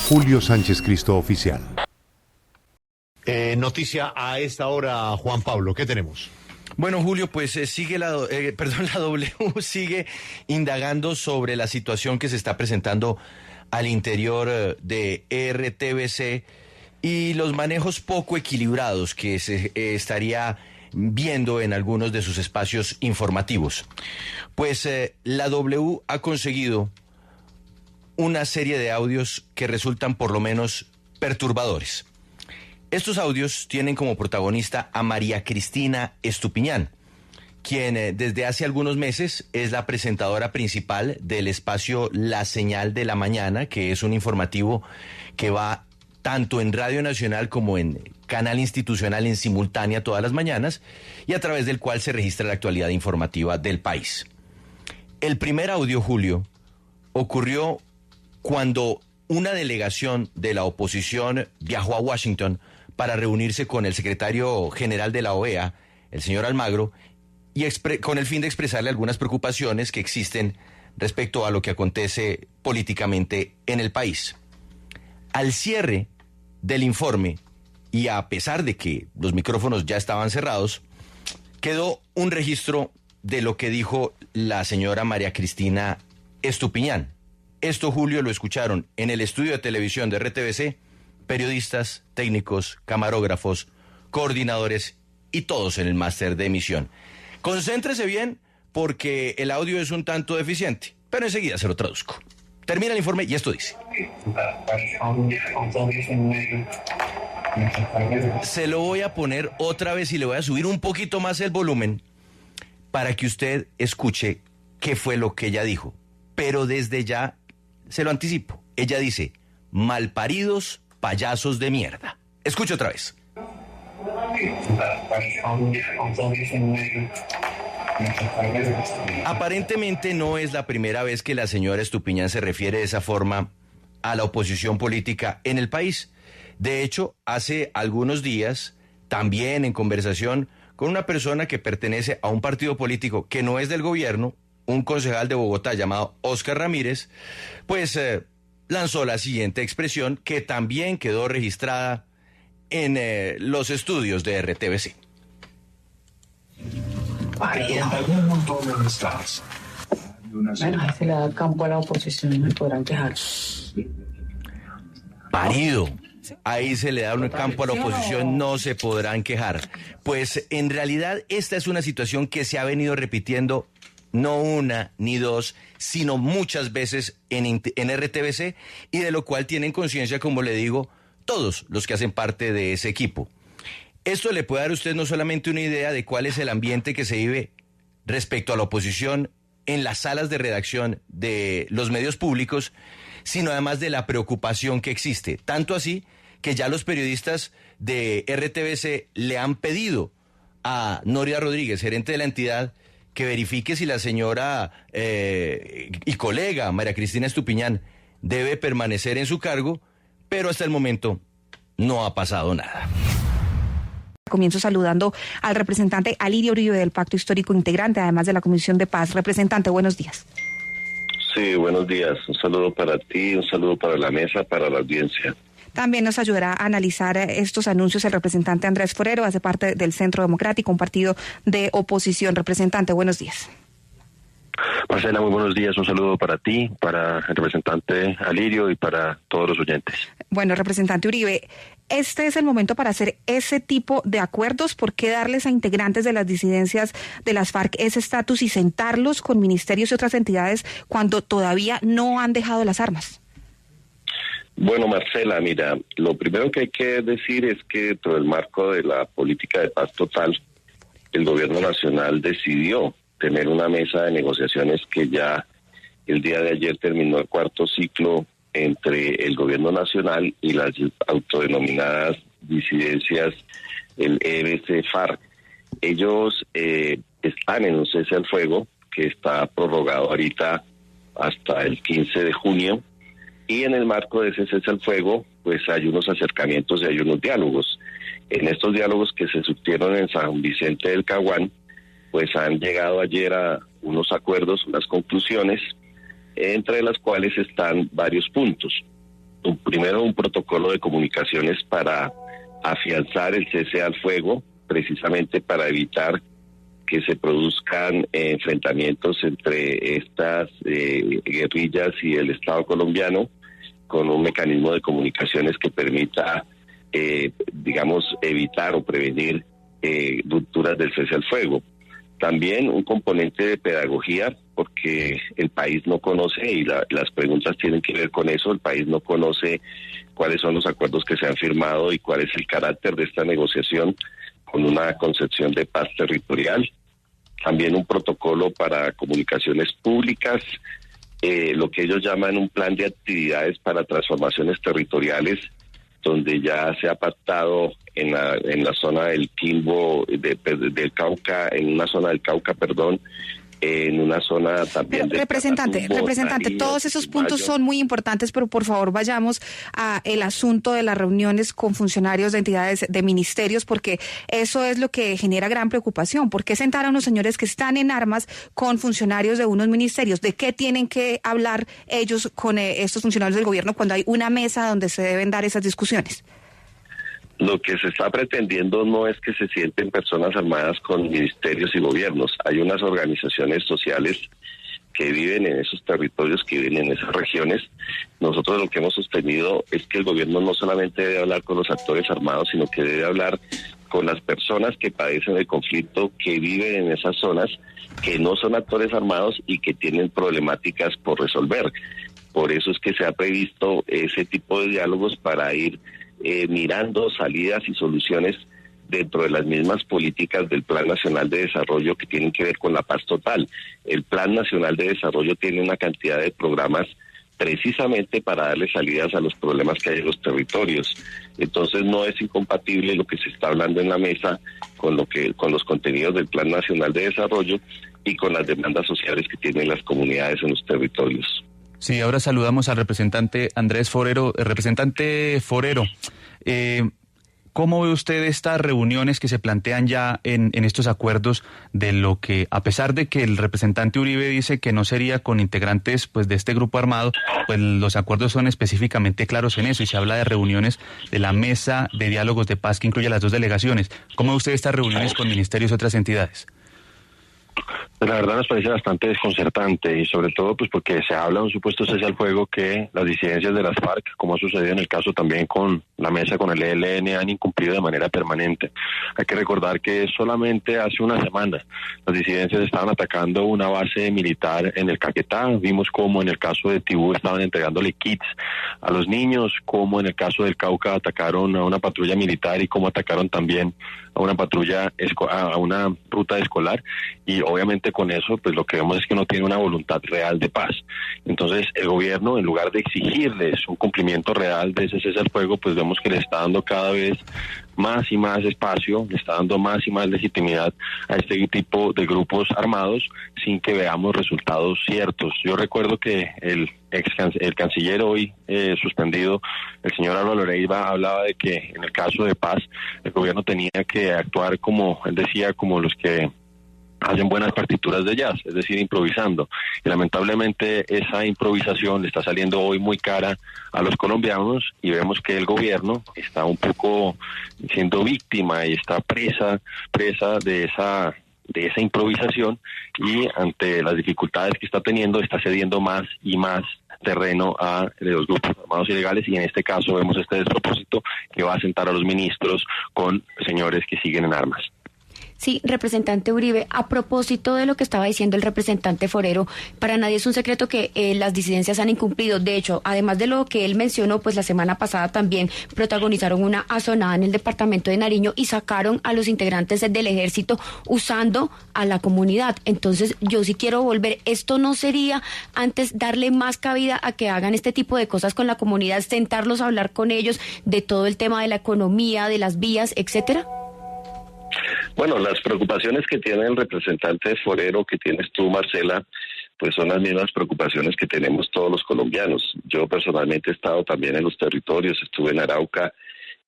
Julio Sánchez Cristo Oficial. Noticia a esta hora, Juan Pablo, ¿qué tenemos? Bueno, Julio, pues sigue la W sigue indagando sobre la situación que se está presentando al interior de RTBC y los manejos poco equilibrados que se estaría viendo en algunos de sus espacios informativos. Pues la W ha conseguido una serie de audios que resultan por lo menos perturbadores. Estos audios tienen como protagonista a María Cristina Estupiñán, quien desde hace algunos meses es la presentadora principal del espacio La Señal de la Mañana, que es un informativo que va tanto en Radio Nacional como en canal institucional en simultánea todas las mañanas y a través del cual se registra la actualidad informativa del país. El primer audio, Julio, ocurrió cuando una delegación de la oposición viajó a Washington para reunirse con el secretario general de la OEA, el señor Almagro, y con el fin de expresarle algunas preocupaciones que existen respecto a lo que acontece políticamente en el país. Al cierre del informe, y a pesar de que los micrófonos ya estaban cerrados, quedó un registro de lo que dijo la señora María Cristina Estupiñán. Esto, Julio, lo escucharon en el estudio de televisión de RTBC periodistas, técnicos, camarógrafos, coordinadores y todos en el máster de emisión. Concéntrese bien porque el audio es un tanto deficiente, pero enseguida se lo traduzco. Termina el informe y esto dice. Se lo voy a poner otra vez y le voy a subir un poquito más el volumen para que usted escuche qué fue lo que ella dijo. Pero desde ya se lo anticipo. Ella dice, malparidos payasos de mierda. Escuche otra vez. Aparentemente no es la primera vez que la señora Estupiñán se refiere de esa forma a la oposición política en el país. De hecho, hace algunos días, también en conversación con una persona que pertenece a un partido político que no es del gobierno, un concejal de Bogotá llamado Óscar Ramírez, pues lanzó la siguiente expresión que también quedó registrada en los estudios de RTBC. Bueno, ahí se le da campo a la oposición y no podrán quejar. Parido. Ahí se le da un campo a la oposición, no se podrán quejar. Pues en realidad esta es una situación que se ha venido repitiendo no una ni dos, sino muchas veces en RTBC y de lo cual tienen conciencia, como le digo, todos los que hacen parte de ese equipo. Esto le puede dar a usted no solamente una idea de cuál es el ambiente que se vive respecto a la oposición en las salas de redacción de los medios públicos, sino además de la preocupación que existe. Tanto así que ya los periodistas de RTBC le han pedido a Noria Rodríguez, gerente de la entidad, que verifique si la señora y colega María Cristina Estupiñán debe permanecer en su cargo, pero hasta el momento no ha pasado nada. Comienzo saludando al representante Alirio Uribe del Pacto Histórico Integrante, además de la Comisión de Paz. Representante, buenos días. Sí, buenos días. Un saludo para ti, un saludo para la mesa, para la audiencia. También nos ayudará a analizar estos anuncios el representante Andrés Forero, hace parte del Centro Democrático, un partido de oposición. Representante, buenos días. Marcela, muy buenos días. Un saludo para ti, para el representante Alirio y para todos los oyentes. Bueno, representante Uribe, este es el momento para hacer ese tipo de acuerdos. ¿Por qué darles a integrantes de las disidencias de las FARC ese estatus y sentarlos con ministerios y otras entidades cuando todavía no han dejado las armas? Bueno, Marcela, mira, lo primero que hay que decir es que dentro del marco de la política de paz total, el gobierno nacional decidió tener una mesa de negociaciones que ya el día de ayer terminó el cuarto ciclo entre el gobierno nacional y las autodenominadas disidencias, el EBC-FARC. Ellos están en un cese al fuego que está prorrogado ahorita hasta el 15 de junio, y en el marco de ese cese al fuego, pues hay unos acercamientos y hay unos diálogos. En estos diálogos que se surtieron en San Vicente del Caguán, pues han llegado ayer a unos acuerdos, unas conclusiones, entre las cuales están varios puntos. primero un protocolo de comunicaciones para afianzar el cese al fuego, precisamente para evitar que se produzcan enfrentamientos entre estas guerrillas y el Estado colombiano, con un mecanismo de comunicaciones que permita, evitar o prevenir rupturas del cese al fuego. También un componente de pedagogía, porque el país no conoce, y las preguntas tienen que ver con eso, el país no conoce cuáles son los acuerdos que se han firmado y cuál es el carácter de esta negociación con una concepción de paz territorial. También un protocolo para comunicaciones públicas, lo que ellos llaman un plan de actividades para transformaciones territoriales, donde ya se ha pactado en la zona del Quimbo, del Cauca, en una zona del Cauca, en una zona también. Pero, representante, todos esos puntos son muy importantes, pero por favor vayamos a el asunto de las reuniones con funcionarios de entidades, de ministerios, porque eso es lo que genera gran preocupación. ¿Por qué sentar a unos señores que están en armas con funcionarios de unos ministerios? ¿De qué tienen que hablar ellos con estos funcionarios del gobierno cuando hay una mesa donde se deben dar esas discusiones? Lo que se está pretendiendo no es que se sienten personas armadas con ministerios y gobiernos. Hay unas organizaciones sociales que viven en esos territorios, que viven en esas regiones. Nosotros lo que hemos sostenido es que el gobierno no solamente debe hablar con los actores armados, sino que debe hablar con las personas que padecen el conflicto, que viven en esas zonas, que no son actores armados y que tienen problemáticas por resolver. Por eso es que se ha previsto ese tipo de diálogos para ir mirando salidas y soluciones dentro de las mismas políticas del Plan Nacional de Desarrollo que tienen que ver con la paz total. El Plan Nacional de Desarrollo tiene una cantidad de programas precisamente para darle salidas a los problemas que hay en los territorios. Entonces no es incompatible lo que se está hablando en la mesa con los contenidos del Plan Nacional de Desarrollo y con las demandas sociales que tienen las comunidades en los territorios. Sí, ahora saludamos al representante Andrés Forero. Representante Forero, ¿cómo ve usted estas reuniones que se plantean ya en estos acuerdos de lo que, a pesar de que el representante Uribe dice que no sería con integrantes pues de este grupo armado, pues los acuerdos son específicamente claros en eso y se habla de reuniones de la mesa de diálogos de paz que incluye a las dos delegaciones? ¿Cómo ve usted estas reuniones con ministerios y otras entidades? La verdad nos parece bastante desconcertante y sobre todo pues porque se habla de un supuesto cese al fuego que las disidencias de las FARC, como ha sucedido en el caso también con la mesa con el ELN, han incumplido de manera permanente. Hay que recordar que solamente hace una semana las disidencias estaban atacando una base militar en el Caquetá. Vimos cómo en el caso de Tibú estaban entregándole kits a los niños, cómo en el caso del Cauca atacaron a una patrulla militar y cómo atacaron también a una patrulla, a una ruta escolar, y obviamente con eso pues lo que vemos es que no tiene una voluntad real de paz. Entonces el gobierno, en lugar de exigirles un cumplimiento real de ese cese al fuego, pues vemos que le está dando cada vez más y más espacio, le está dando más y más legitimidad a este tipo de grupos armados sin que veamos resultados ciertos. Yo recuerdo que el canciller hoy suspendido, el señor Álvaro Leiva, hablaba de que en el caso de paz el gobierno tenía que actuar como, él decía, como los que hacen buenas partituras de jazz, es decir, improvisando. Y lamentablemente esa improvisación le está saliendo hoy muy cara a los colombianos y vemos que el gobierno está un poco siendo víctima y está presa de esa improvisación, y ante las dificultades que está teniendo está cediendo más y más terreno a los grupos armados ilegales, y en este caso vemos este despropósito que va a sentar a los ministros con señores que siguen en armas. Sí, representante Uribe, a propósito de lo que estaba diciendo el representante Forero, para nadie es un secreto que las disidencias han incumplido. De hecho, además de lo que él mencionó, pues la semana pasada también protagonizaron una azonada en el departamento de Nariño y sacaron a los integrantes del ejército usando a la comunidad. Entonces, yo sí quiero volver. ¿Esto no sería antes darle más cabida a que hagan este tipo de cosas con la comunidad, sentarlos a hablar con ellos de todo el tema de la economía, de las vías, etcétera? Bueno, las preocupaciones que tiene el representante Forero, que tienes tú, Marcela, pues son las mismas preocupaciones que tenemos todos los colombianos. Yo personalmente he estado también en los territorios, estuve en Arauca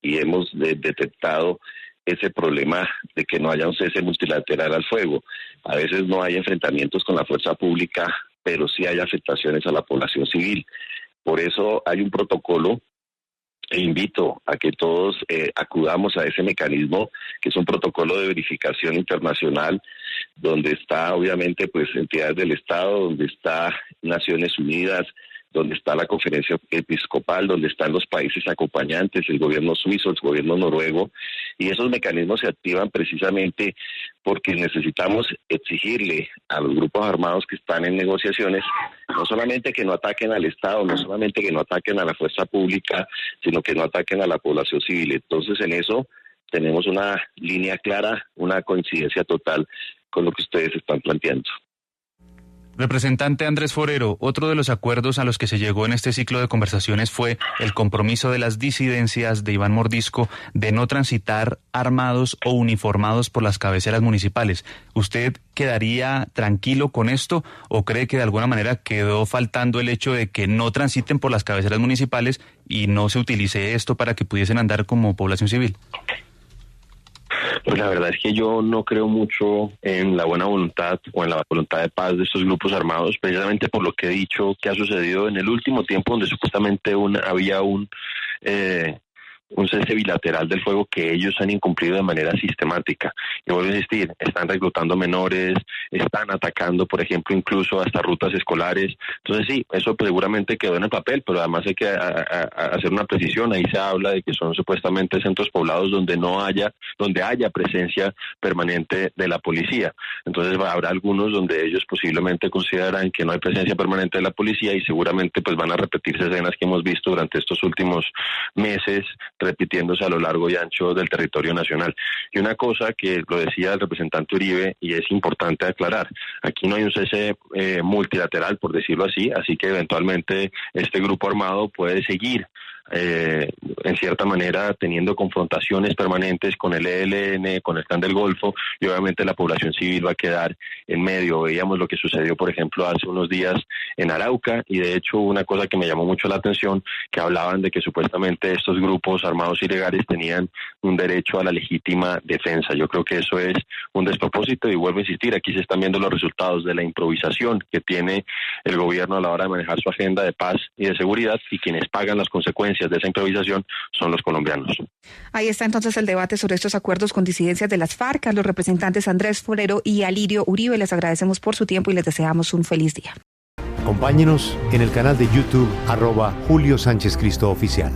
y hemos detectado ese problema de que no haya un cese multilateral al fuego. A veces no hay enfrentamientos con la fuerza pública, pero sí hay afectaciones a la población civil. Por eso hay un protocolo e invito a que todos acudamos a ese mecanismo, que es un protocolo de verificación internacional, donde está obviamente pues entidades del Estado, donde está Naciones Unidas, donde está la Conferencia Episcopal, donde están los países acompañantes, el gobierno suizo, el gobierno noruego, y esos mecanismos se activan precisamente porque necesitamos exigirle a los grupos armados que están en negociaciones, no solamente que no ataquen al Estado, no solamente que no ataquen a la fuerza pública, sino que no ataquen a la población civil. Entonces, en eso tenemos una línea clara, una coincidencia total con lo que ustedes están planteando. Representante Andrés Forero, otro de los acuerdos a los que se llegó en este ciclo de conversaciones fue el compromiso de las disidencias de Iván Mordisco de no transitar armados o uniformados por las cabeceras municipales. ¿Usted quedaría tranquilo con esto o cree que de alguna manera quedó faltando el hecho de que no transiten por las cabeceras municipales y no se utilice esto para que pudiesen andar como población civil? Pues la verdad es que yo no creo mucho en la buena voluntad o en la voluntad de paz de estos grupos armados, precisamente por lo que he dicho que ha sucedido en el último tiempo, donde supuestamente había un cese bilateral del fuego que ellos han incumplido de manera sistemática. Y vuelvo a insistir, están reclutando menores, están atacando, por ejemplo, incluso hasta rutas escolares. Entonces sí, eso pues seguramente quedó en el papel, pero además hay que hacer una precisión. Ahí se habla de que son supuestamente centros poblados donde haya presencia permanente de la policía. Entonces habrá algunos donde ellos posiblemente consideran que no hay presencia permanente de la policía y seguramente pues van a repetirse escenas que hemos visto durante estos últimos meses, repitiéndose a lo largo y ancho del territorio nacional. Y una cosa que lo decía el representante Uribe, y es importante aclarar, aquí no hay un cese multilateral, por decirlo así que eventualmente este grupo armado puede seguir en cierta manera teniendo confrontaciones permanentes con el ELN, con el Clan del Golfo, y obviamente la población civil va a quedar en medio. Veíamos lo que sucedió, por ejemplo, hace unos días en Arauca, y de hecho una cosa que me llamó mucho la atención, que hablaban de que supuestamente estos grupos armados ilegales tenían un derecho a la legítima defensa. Yo creo que eso es un despropósito, y vuelvo a insistir, aquí se están viendo los resultados de la improvisación que tiene el gobierno a la hora de manejar su agenda de paz y de seguridad, y quienes pagan las consecuencias de esa improvisación son los colombianos. Ahí está entonces el debate sobre estos acuerdos con disidencias de las FARC. A los representantes Andrés Forero y Alirio Uribe les agradecemos por su tiempo y les deseamos un feliz día. Acompáñenos en el canal de YouTube @Julio Sánchez Cristo Oficial.